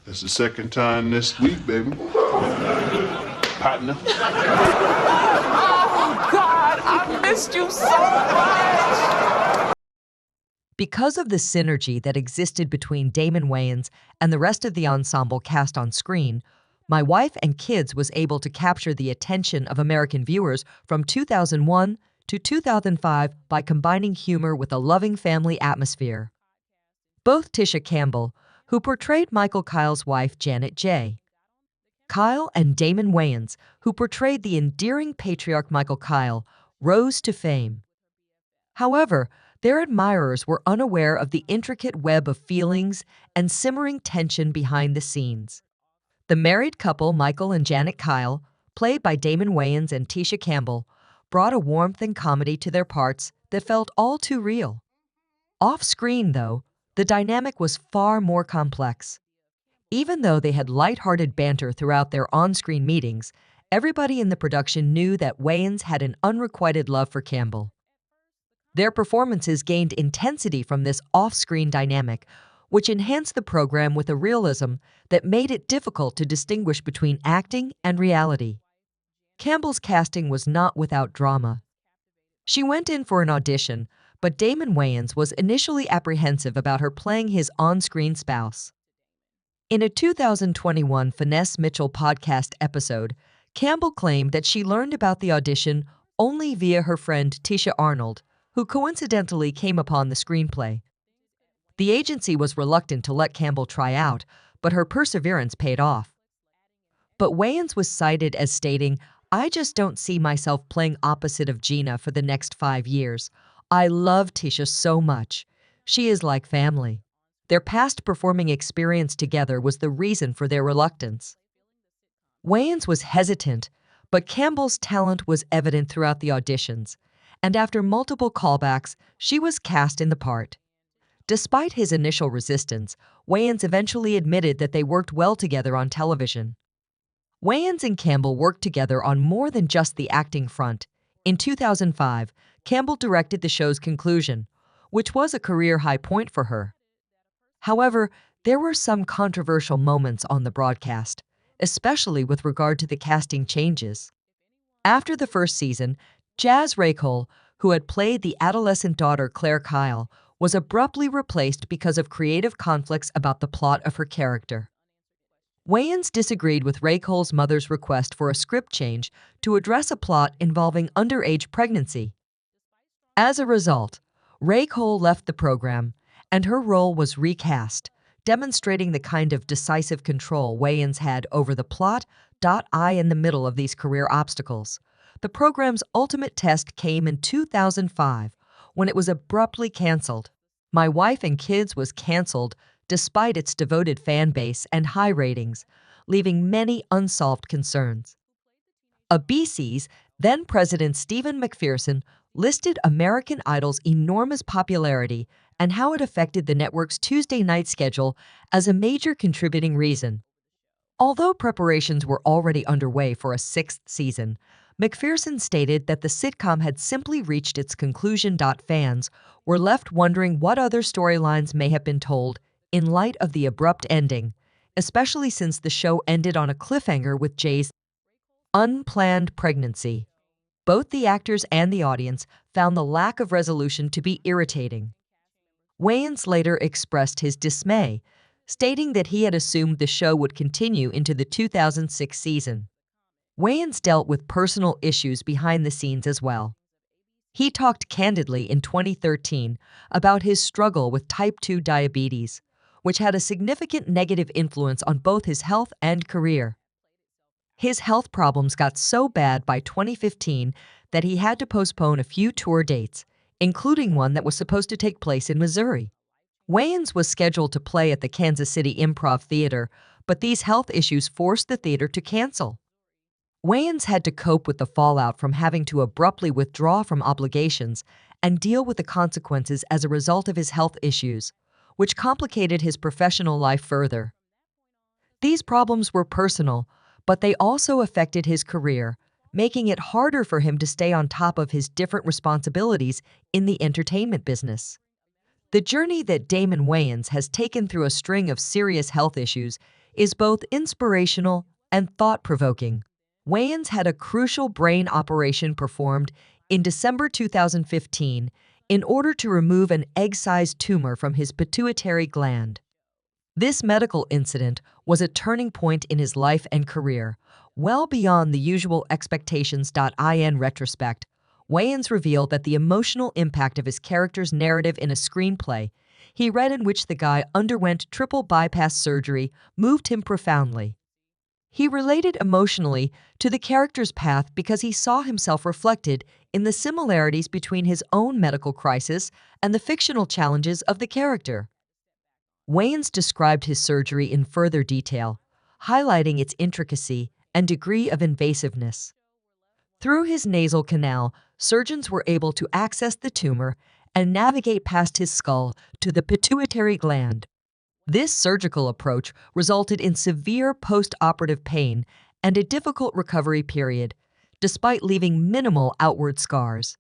That's the second time this week, baby. Partner. Oh, God, I missed you so much. Because of the synergy that existed between Damon Wayans and the rest of the ensemble cast on screen, My Wife and Kids was able to capture the attention of American viewers from 2001 to 2005 by combining humor with a loving family atmosphere. Both Tisha Campbell, who portrayed Michael Kyle's wife Janet J. Kyle, and Damon Wayans, who portrayed the endearing patriarch Michael Kyle, rose to fame. However, their admirers were unaware of the intricate web of feelings and simmering tension behind the scenes. The married couple, Michael and Janet Kyle, played by Damon Wayans and Tisha Campbell, brought a warmth and comedy to their parts that felt all too real. Off-screen, though, the dynamic was far more complex. Even though they had light-hearted banter throughout their on-screen meetings, everybody in the production knew that Wayans had an unrequited love for Campbell. Their performances gained intensity from this off-screen dynamic, which enhanced the program with a realism that made it difficult to distinguish between acting and reality. Campbell's casting was not without drama. She went in for an audition, but Damon Wayans was initially apprehensive about her playing his on-screen spouse. In a 2021 Finesse Mitchell podcast episode, Campbell claimed that she learned about the audition only via her friend Tisha Arnold, who coincidentally came upon the screenplay. The agency was reluctant to let Campbell try out, but her perseverance paid off. But Wayans was cited as stating, "I just don't see myself playing opposite of Gina for the next 5 years. I love Tisha so much. She is like family." Their past performing experience together was the reason for their reluctance. Wayans was hesitant, but Campbell's talent was evident throughout the auditions, and after multiple callbacks, she was cast in the part. Despite his initial resistance, Wayans eventually admitted that they worked well together on television. Wayans and Campbell worked together on more than just the acting front. In 2005, Campbell directed the show's conclusion, which was a career high point for her. However, there were some controversial moments on the broadcast, especially with regard to the casting changes. After the first season, Jazz Raycole, who had played the adolescent daughter Claire Kyle, was abruptly replaced because of creative conflicts about the plot of her character. Wayans disagreed with Raycole's mother's request for a script change to address a plot involving underage pregnancy. As a result, Raycole left the program, and her role was recast, demonstrating the kind of decisive control Wayans had over the plot. In the middle of these career obstacles, the program's ultimate test came in 2005, when it was abruptly canceled. My Wife and Kids was canceled despite its devoted fan base and high ratings, leaving many unsolved concerns. ABC's then-President Stephen McPherson listed American Idol's enormous popularity and how it affected the network's Tuesday night schedule as a major contributing reason. Although preparations were already underway for a 6th season, McPherson stated that the sitcom had simply reached its conclusion. Fans were left wondering what other storylines may have been told in light of the abrupt ending, especially since the show ended on a cliffhanger with Jay's unplanned pregnancy. Both the actors and the audience found the lack of resolution to be irritating. Wayans later expressed his dismay, stating that he had assumed the show would continue into the 2006 season. Wayans dealt with personal issues behind the scenes as well. He talked candidly in 2013 about his struggle with type 2 diabetes, which had a significant negative influence on both his health and career. His health problems got so bad by 2015 that he had to postpone a few tour dates, including one that was supposed to take place in Missouri. Wayans was scheduled to play at the Kansas City Improv Theater, but these health issues forced the theater to cancel. Wayans had to cope with the fallout from having to abruptly withdraw from obligations and deal with the consequences as a result of his health issues, which complicated his professional life further. These problems were personal, but they also affected his career, making it harder for him to stay on top of his different responsibilities in the entertainment business. The journey that Damon Wayans has taken through a string of serious health issues is both inspirational and thought-provoking. Wayans had a crucial brain operation performed in December 2015 in order to remove an egg-sized tumor from his pituitary gland. This medical incident was a turning point in his life and career, well beyond the usual expectations. In retrospect, Wayans revealed that the emotional impact of his character's narrative in a screenplay he read in which the guy underwent triple bypass surgery moved him profoundly. He related emotionally to the character's path because he saw himself reflected in the similarities between his own medical crisis and the fictional challenges of the character. Wayans described his surgery in further detail, highlighting its intricacy and degree of invasiveness. Through his nasal canal, surgeons were able to access the tumor and navigate past his skull to the pituitary gland. This surgical approach resulted in severe post-operative pain and a difficult recovery period, despite leaving minimal outward scars.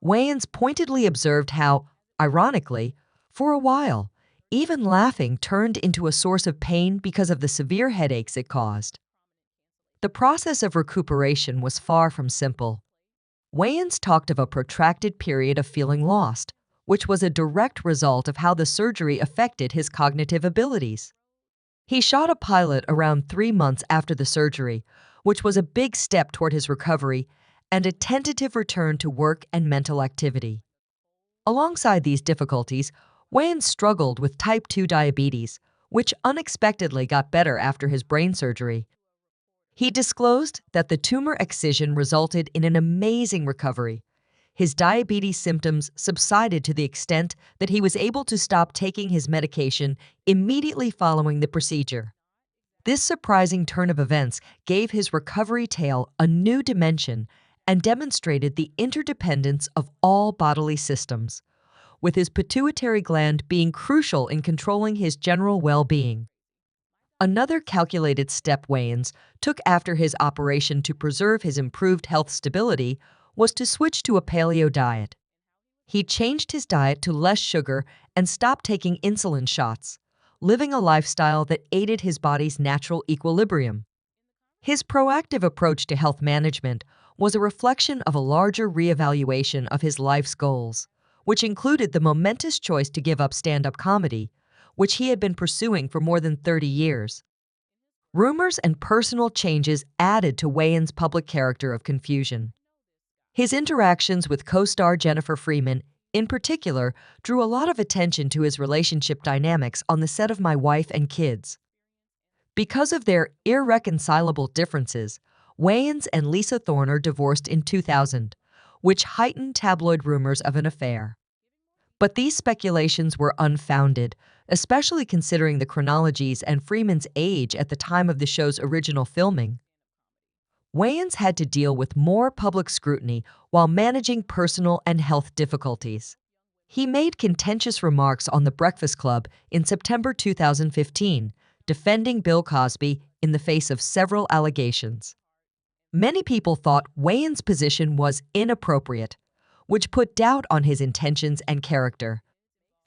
Wayans pointedly observed how, ironically, for a while, even laughing turned into a source of pain because of the severe headaches it caused. The process of recuperation was far from simple. Wayans talked of a protracted period of feeling lost, which was a direct result of how the surgery affected his cognitive abilities. He shot a pilot around 3 months after the surgery, which was a big step toward his recovery and a tentative return to work and mental activity. Alongside these difficulties, Wayans struggled with type 2 diabetes, which unexpectedly got better after his brain surgery. He disclosed that the tumor excision resulted in an amazing recovery. His diabetes symptoms subsided to the extent that he was able to stop taking his medication immediately following the procedure. This surprising turn of events gave his recovery tale a new dimension and demonstrated the interdependence of all bodily systems, with his pituitary gland being crucial in controlling his general well-being. Another calculated step Wayans took after his operation to preserve his improved health stability was to switch to a paleo diet. He changed his diet to less sugar and stopped taking insulin shots, living a lifestyle that aided his body's natural equilibrium. His proactive approach to health management was a reflection of a larger reevaluation of his life's goals, which included the momentous choice to give up stand-up comedy, which he had been pursuing for more than 30 years. Rumors and personal changes added to Wayans' public character of confusion. His interactions with co-star Jennifer Freeman, in particular, drew a lot of attention to his relationship dynamics on the set of My Wife and Kids. Because of their irreconcilable differences, Wayans and Lisa Thorner divorced in 2000, which heightened tabloid rumors of an affair. But these speculations were unfounded, especially considering the chronologies and Freeman's age at the time of the show's original filming. Wayans had to deal with more public scrutiny while managing personal and health difficulties. He made contentious remarks on The Breakfast Club in September 2015, defending Bill Cosby in the face of several allegations. Many people thought Wayans' position was inappropriate, which put doubt on his intentions and character.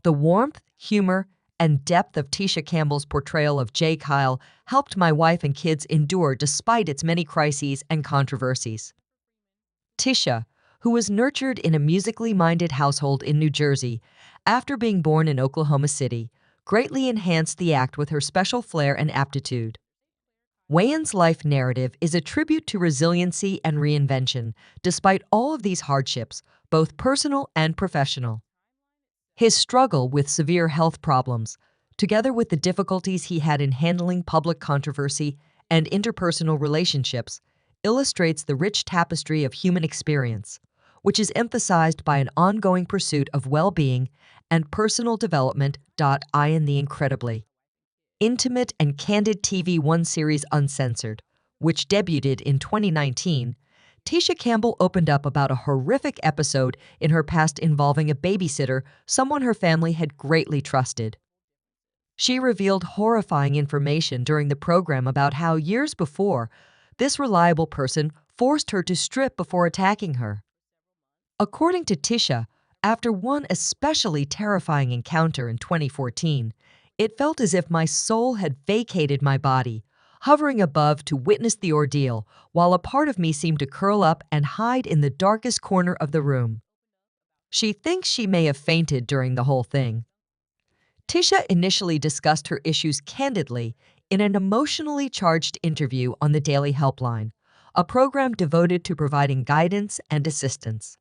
The warmth, humor, and depth of Tisha Campbell's portrayal of Jay Kyle helped My Wife and Kids endure despite its many crises and controversies. Tisha, who was nurtured in a musically minded household in New Jersey after being born in Oklahoma City, greatly enhanced the act with her special flair and aptitude. Wayans' life narrative is a tribute to resiliency and reinvention, despite all of these hardships, both personal and professional. His struggle with severe health problems, together with the difficulties he had in handling public controversy and interpersonal relationships, illustrates the rich tapestry of human experience, which is emphasized by an ongoing pursuit of well-being and personal development. In the incredibly intimate and candid TV One series Uncensored, which debuted in 2019, Tisha Campbell opened up about a horrific episode in her past involving a babysitter someone her family had greatly trusted. She revealed horrifying information during the program about how years before, this reliable person forced her to strip before attacking her. According to Tisha, after one especially terrifying encounter in 2014, It felt as if my soul had vacated my body, hovering above to witness the ordeal, while a part of me seemed to curl up and hide in the darkest corner of the room. She thinks she may have fainted during the whole thing. Tisha initially discussed her issues candidly in an emotionally charged interview on the Daily Helpline, a program devoted to providing guidance and assistance.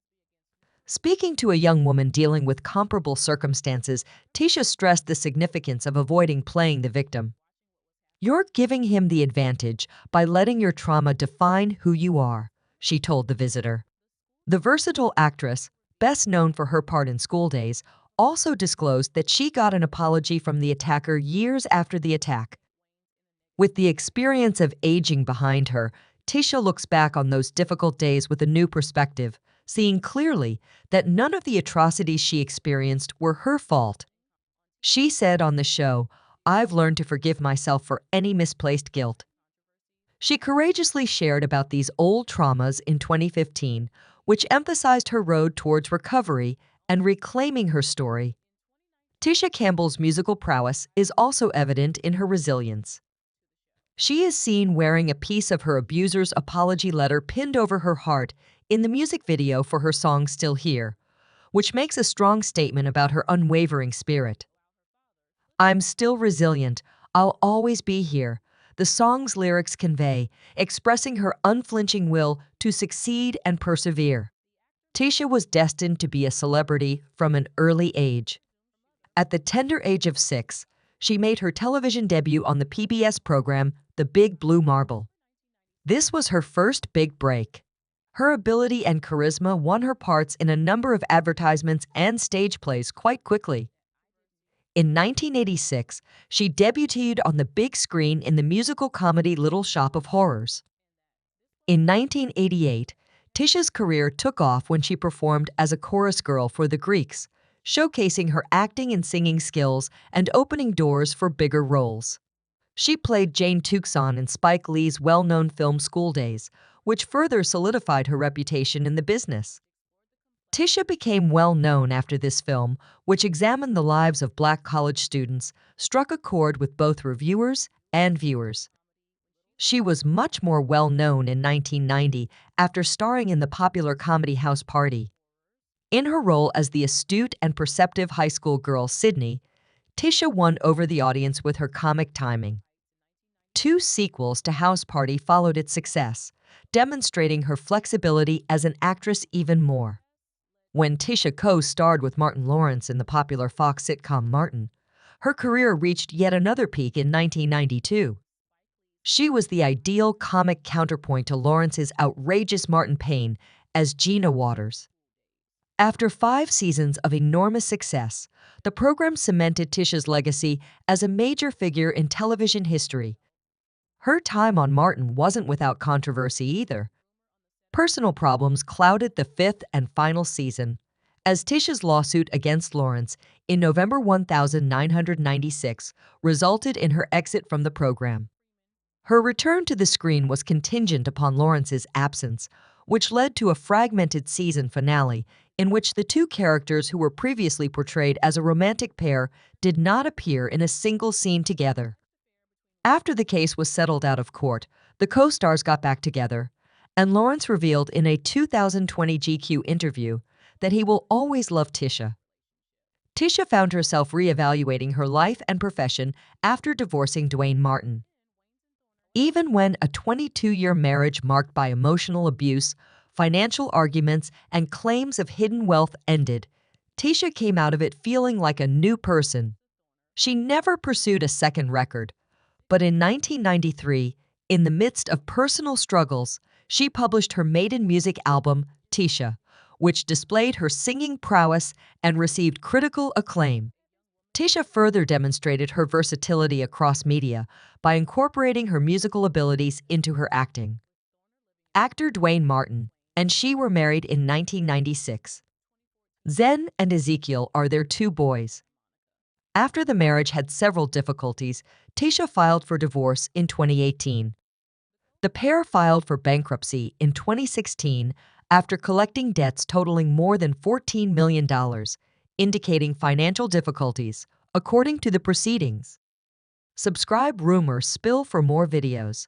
Speaking to a young woman dealing with comparable circumstances, Tisha stressed the significance of avoiding playing the victim. "You're giving him the advantage by letting your trauma define who you are," she told the visitor. The versatile actress, best known for her part in School Days, also disclosed that she got an apology from the attacker years after the attack. With the experience of aging behind her, Tisha looks back on those difficult days with a new perspective, seeing clearly that none of the atrocities she experienced were her fault. She said on the show, "I've learned to forgive myself for any misplaced guilt." She courageously shared about these old traumas in 2015, which emphasized her road towards recovery and reclaiming her story. Tisha Campbell's musical prowess is also evident in her resilience. She is seen wearing a piece of her abuser's apology letter pinned over her heart in the music video for her song Still Here, which makes a strong statement about her unwavering spirit. "I'm still resilient. I'll always be here," the song's lyrics convey, expressing her unflinching will to succeed and persevere. Tisha was destined to be a celebrity from an early age. At the tender age of 6, she made her television debut on the PBS program The Big Blue Marble. This was her first big break. Her ability and charisma won her parts in a number of advertisements and stage plays quite quickly. In 1986, she debuted on the big screen in the musical comedy Little Shop of Horrors. In 1988, Tisha's career took off when she performed as a chorus girl for the Greeks, showcasing her acting and singing skills and opening doors for bigger roles. She played Jane Tucson in Spike Lee's well-known film School Days, which further solidified her reputation in the business. Tisha became well known after this film, which examined the lives of Black college students, struck a chord with both reviewers and viewers. She was much more well known in 1990 after starring in the popular comedy House Party. In her role as the astute and perceptive high school girl Sydney, Tisha won over the audience with her comic timing. 2 sequels to House Party followed its success, demonstrating her flexibility as an actress even more. When Tisha co-starred with Martin Lawrence in the popular Fox sitcom Martin, her career reached yet another peak in 1992. She was the ideal comic counterpoint to Lawrence's outrageous Martin Payne as Gina Waters. After 5 seasons of enormous success, the program cemented Tisha's legacy as a major figure in television history. Her time on Martin wasn't without controversy either. Personal problems clouded the 5th and final season, as Tisha's lawsuit against Lawrence in November 1996 resulted in her exit from the program. Her return to the screen was contingent upon Lawrence's absence, which led to a fragmented season finale in which the 2 characters who were previously portrayed as a romantic pair did not appear in a single scene together. After the case was settled out of court, the co-stars got back together, and Lawrence revealed in a 2020 GQ interview that he will always love Tisha. Tisha found herself reevaluating her life and profession after divorcing Dwayne Martin. Even when a 22-year marriage marked by emotional abuse, financial arguments, and claims of hidden wealth ended, Tisha came out of it feeling like a new person. She never pursued a second record, but in 1993, in the midst of personal struggles, she published her maiden music album, Tisha, which displayed her singing prowess and received critical acclaim. Tisha further demonstrated her versatility across media by incorporating her musical abilities into her acting. Actor Dwayne Martin and she were married in 1996. Zen and Ezekiel are their 2 boys. After the marriage had several difficulties, Tisha filed for divorce in 2018. The pair filed for bankruptcy in 2016 after collecting debts totaling more than $14 million, indicating financial difficulties, according to the proceedings. Subscribe Rumor Spill for more videos.